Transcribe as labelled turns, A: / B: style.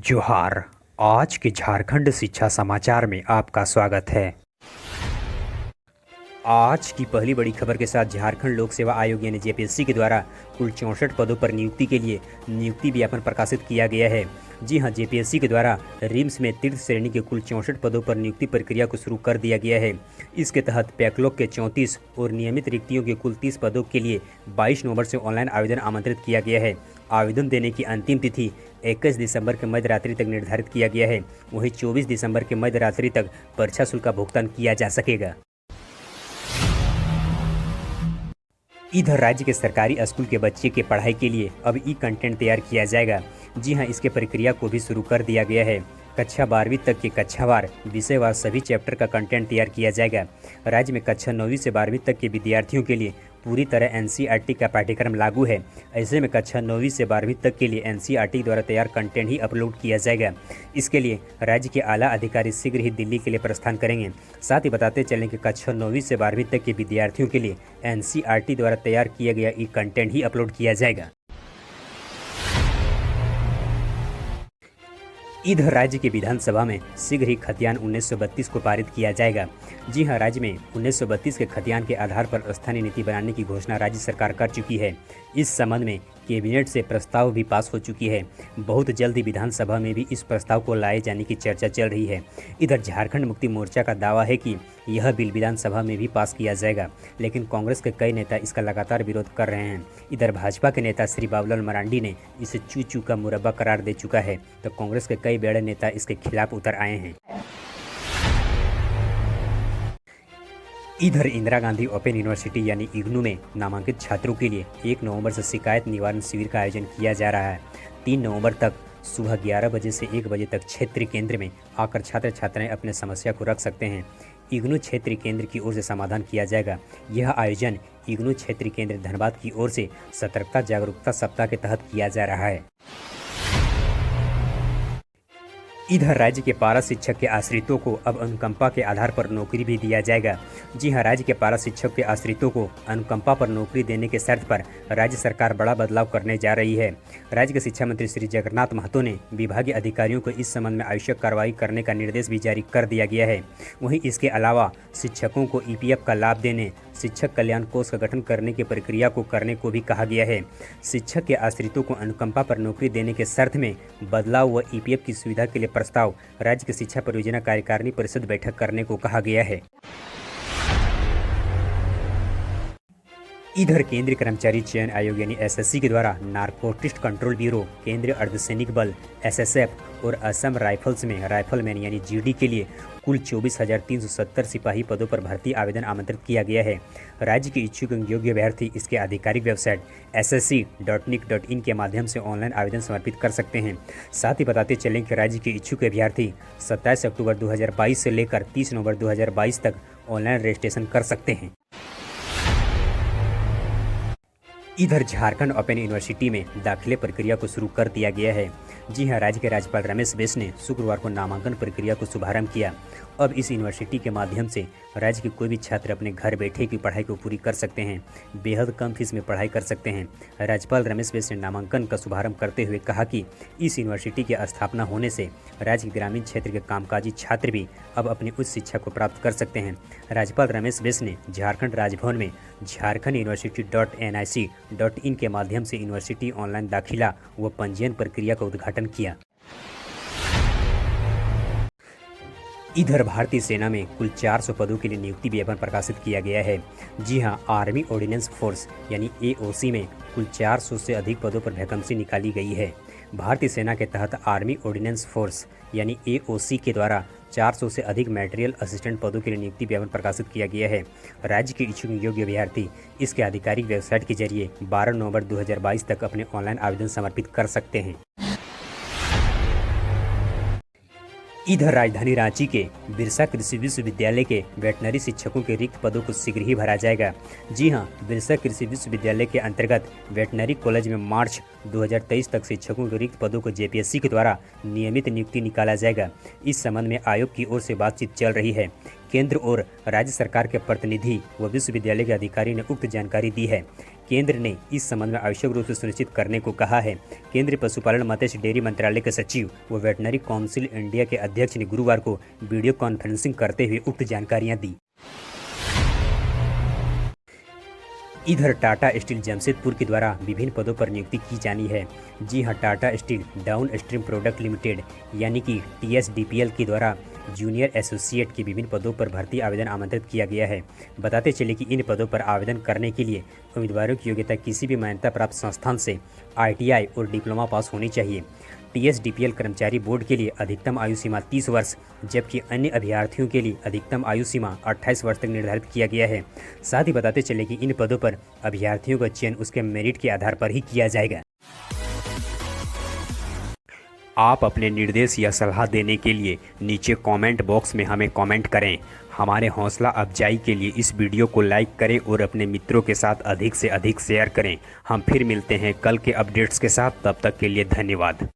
A: जोहार। आज के झारखंड शिक्षा समाचार में आपका स्वागत है। आज की पहली बड़ी खबर के साथ झारखंड लोक सेवा आयोग यानी जेपीएससी के द्वारा कुल 64 पदों पर नियुक्ति के लिए नियुक्ति विज्ञापन प्रकाशित किया गया है। जी हां, जेपीएससी के द्वारा रिम्स में तीर्थ श्रेणी के कुल 64 पदों पर नियुक्ति प्रक्रिया को शुरू कर दिया गया है। इसके तहत बैकलॉग के 34 और नियमित रिक्तियों के कुल 30 पदों के लिए 22 नवंबर से ऑनलाइन आवेदन आमंत्रित किया गया है। आवेदन देने की अंतिम तिथि 21 दिसंबर के मध्य रात्रि तक निर्धारित किया गया है। वहीं 24 दिसंबर के मध्य रात्रि तक परीक्षा शुल्क का भुगतान किया जा सकेगा। इधर राज्य के सरकारी स्कूल के बच्चे के पढ़ाई के लिए अब ई कंटेंट तैयार किया जाएगा। जी हां, इसके प्रक्रिया को भी शुरू कर दिया गया है। कक्षा 12वीं तक के कक्षावार विषयवार सभी चैप्टर का कंटेंट तैयार किया जाएगा। राज्य में कक्षा 9वीं से 12वीं तक के विद्यार्थियों के लिए पूरी तरह एनसीईआरटी का पाठ्यक्रम लागू है। ऐसे में कक्षा 9वीं से 12वीं तक के लिए एनसीईआरटी द्वारा तैयार कंटेंट ही अपलोड किया जाएगा। इसके लिए राज्य के आला अधिकारी शीघ्र ही दिल्ली के लिए प्रस्थान करेंगे। साथ ही बताते चलें कि कक्षा 9वीं से 12वीं तक के विद्यार्थियों के लिए एनसीईआरटी द्वारा तैयार किया गया ई कंटेंट ही अपलोड किया जाएगा। इधर राज्य की विधानसभा में शीघ्र ही खतियान 1932 को पारित किया जाएगा। जी हां, राज्य में 1932 के खतियान के आधार पर स्थानीय नीति बनाने की घोषणा राज्य सरकार कर चुकी है। इस संबंध में कैबिनेट से प्रस्ताव भी पास हो चुकी है। बहुत जल्द ही विधानसभा में भी इस प्रस्ताव को लाए जाने की चर्चा चल रही है। इधर झारखंड मुक्ति मोर्चा का दावा है कि यह बिल विधानसभा में भी पास किया जाएगा, लेकिन कांग्रेस के कई नेता इसका लगातार विरोध कर रहे हैं। इधर भाजपा के नेता श्री बाबूलाल मरांडी ने इसे चू चू का मुरब्बा करार दे चुका है, तो कांग्रेस के कई बड़े नेता इसके खिलाफ उतर आए हैं। इधर इंदिरा गांधी ओपन यूनिवर्सिटी यानी इग्नू में नामांकित छात्रों के लिए 1 नवंबर से शिकायत निवारण शिविर का आयोजन किया जा रहा है। 3 नवंबर तक सुबह 11 बजे से 1 बजे तक क्षेत्रीय केंद्र में आकर छात्र छात्राएं अपने समस्या को रख सकते हैं। इग्नू क्षेत्रीय केंद्र की ओर से समाधान किया जाएगा। यह आयोजन इग्नू क्षेत्रीय केंद्र धनबाद की ओर से सतर्कता जागरूकता सप्ताह के तहत किया जा रहा है। इधर राज्य के पारा शिक्षक के आश्रितों को अब अनुकंपा के आधार पर नौकरी भी दिया जाएगा। जी हां, राज्य के पारा शिक्षक के आश्रितों को अनुकंपा पर नौकरी देने के शर्त पर राज्य सरकार बड़ा बदलाव करने जा रही है। राज्य के शिक्षा मंत्री श्री जगन्नाथ महतो ने विभागीय अधिकारियों को इस संबंध में आवश्यक कार्रवाई करने का निर्देश भी जारी कर दिया गया है। वहीं इसके अलावा शिक्षकों को ईपीएफ का लाभ देने, शिक्षक कल्याण कोष का गठन करने की प्रक्रिया को करने को भी कहा गया है। शिक्षक के आश्रितों को अनुकंपा पर नौकरी देने के शर्त में बदलाव व ईपीएफ की सुविधा के लिए प्रस्ताव राज्य की शिक्षा परियोजना कार्यकारिणी परिषद बैठक करने को कहा गया है। इधर केंद्रीय कर्मचारी चयन आयोग यानी एसएससी के द्वारा नारकोटिक्स कंट्रोल ब्यूरो, केंद्रीय अर्धसैनिक बल एसएसएफ और असम राइफल्स में राइफलमैन यानी जीडी के लिए कुल 24,370 सिपाही पदों पर भर्ती आवेदन आमंत्रित किया गया है। राज्य के इच्छुक योग्य अभ्यर्थी इसके आधिकारिक वेबसाइट ssc.nic.in के माध्यम से ऑनलाइन आवेदन समर्पित कर सकते हैं। साथ ही बताते चलें कि राज्य के इच्छुक अभ्यर्थी 27 अक्टूबर 2022 से लेकर 30 नवंबर 2022 तक ऑनलाइन रजिस्ट्रेशन कर सकते हैं। इधर झारखंड ओपन यूनिवर्सिटी में दाखिले प्रक्रिया को शुरू कर दिया गया है। जी हां, राज्य के राज्यपाल रमेश बैस ने शुक्रवार को नामांकन प्रक्रिया को शुभारंभ किया। अब इस यूनिवर्सिटी के माध्यम से राज्य के कोई भी छात्र अपने घर बैठे की पढ़ाई को पूरी कर सकते हैं, बेहद कम फीस में पढ़ाई कर सकते हैं। राज्यपाल रमेश बैस ने नामांकन का शुभारंभ करते हुए कहा कि इस यूनिवर्सिटी की स्थापना होने से राज्य के ग्रामीण क्षेत्र के कामकाजी छात्र भी अब अपनी उच्च शिक्षा को प्राप्त कर सकते हैं। राज्यपाल रमेश बैस ने झारखंड राजभवन में झारखंड यूनिवर्सिटी.nic.in के माध्यम से यूनिवर्सिटी ऑनलाइन दाखिला व पंजीयन प्रक्रिया का उद्घाटन किया। इधर भारतीय सेना में कुल 400 पदों के लिए नियुक्ति विज्ञापन प्रकाशित किया गया है। जी हां, आर्मी ऑर्डिनेंस फोर्स यानी एओसी में कुल 400 से अधिक पदों पर वैकेंसी निकाली गई है। भारतीय सेना के तहत आर्मी ऑर्डिनेंस फोर्स यानी एओसी के द्वारा 400 से अधिक मटेरियल असिस्टेंट पदों के लिए नियुक्ति विज्ञापन प्रकाशित किया गया है। राज्य के इच्छुक योग्य अभ्यर्थी इसके आधिकारिक वेबसाइट के जरिए 12 नवंबर 2022 तक अपने ऑनलाइन आवेदन समर्पित कर सकते हैं। इधर राजधानी रांची के बिरसा कृषि विश्वविद्यालय के वेटनरी शिक्षकों के रिक्त पदों को शीघ्र ही भरा जाएगा। जी हां, बिरसा कृषि विश्वविद्यालय के अंतर्गत वेटनरी कॉलेज में मार्च 2023 तक शिक्षकों के रिक्त पदों को जेपीएससी के द्वारा नियमित नियुक्ति निकाला जाएगा। इस संबंध में आयोग की ओर से बातचीत चल रही है। केंद्र और राज्य सरकार के प्रतिनिधि व विश्वविद्यालय के अधिकारी ने उक्त जानकारी दी है। केंद्र ने इस संबंध में आवश्यक रूप से सुनिश्चित करने को कहा है। केंद्रीय पशुपालन मत्स्य डेयरी मंत्रालय के सचिव व वेटनरी काउंसिल इंडिया के अध्यक्ष ने गुरुवार को वीडियो कॉन्फ्रेंसिंग करते हुए उक्त जानकारियां दी। इधर टाटा स्टील जमशेदपुर के द्वारा विभिन्न पदों पर नियुक्ति की जानी है। जी हां, Tata steel down stream product limited यानी कि TSDPL के द्वारा जूनियर एसोसिएट के विभिन्न पदों पर भर्ती आवेदन आमंत्रित किया गया है। बताते चले कि इन पदों पर आवेदन करने के लिए उम्मीदवारों की योग्यता किसी भी मान्यता प्राप्त संस्थान से ITI और डिप्लोमा पास होनी चाहिए। TSDPL कर्मचारी बोर्ड के लिए अधिकतम आयु सीमा 30 वर्ष, जबकि अन्य अभ्यर्थियों के लिए अधिकतम आयु सीमा 28 वर्ष तक निर्धारित किया गया है। साथ ही बताते चले कि इन पदों पर अभ्यर्थियों का चयन उसके मेरिट के आधार पर ही किया जाएगा। आप अपने निर्देश या सलाह देने के लिए नीचे कमेंट बॉक्स में हमें कमेंट करें। हमारे हौसला अफजाई के लिए इस वीडियो को लाइक करें और अपने मित्रों के साथ अधिक से अधिक शेयर करें। हम फिर मिलते हैं कल के अपडेट्स के साथ, तब तक के लिए धन्यवाद।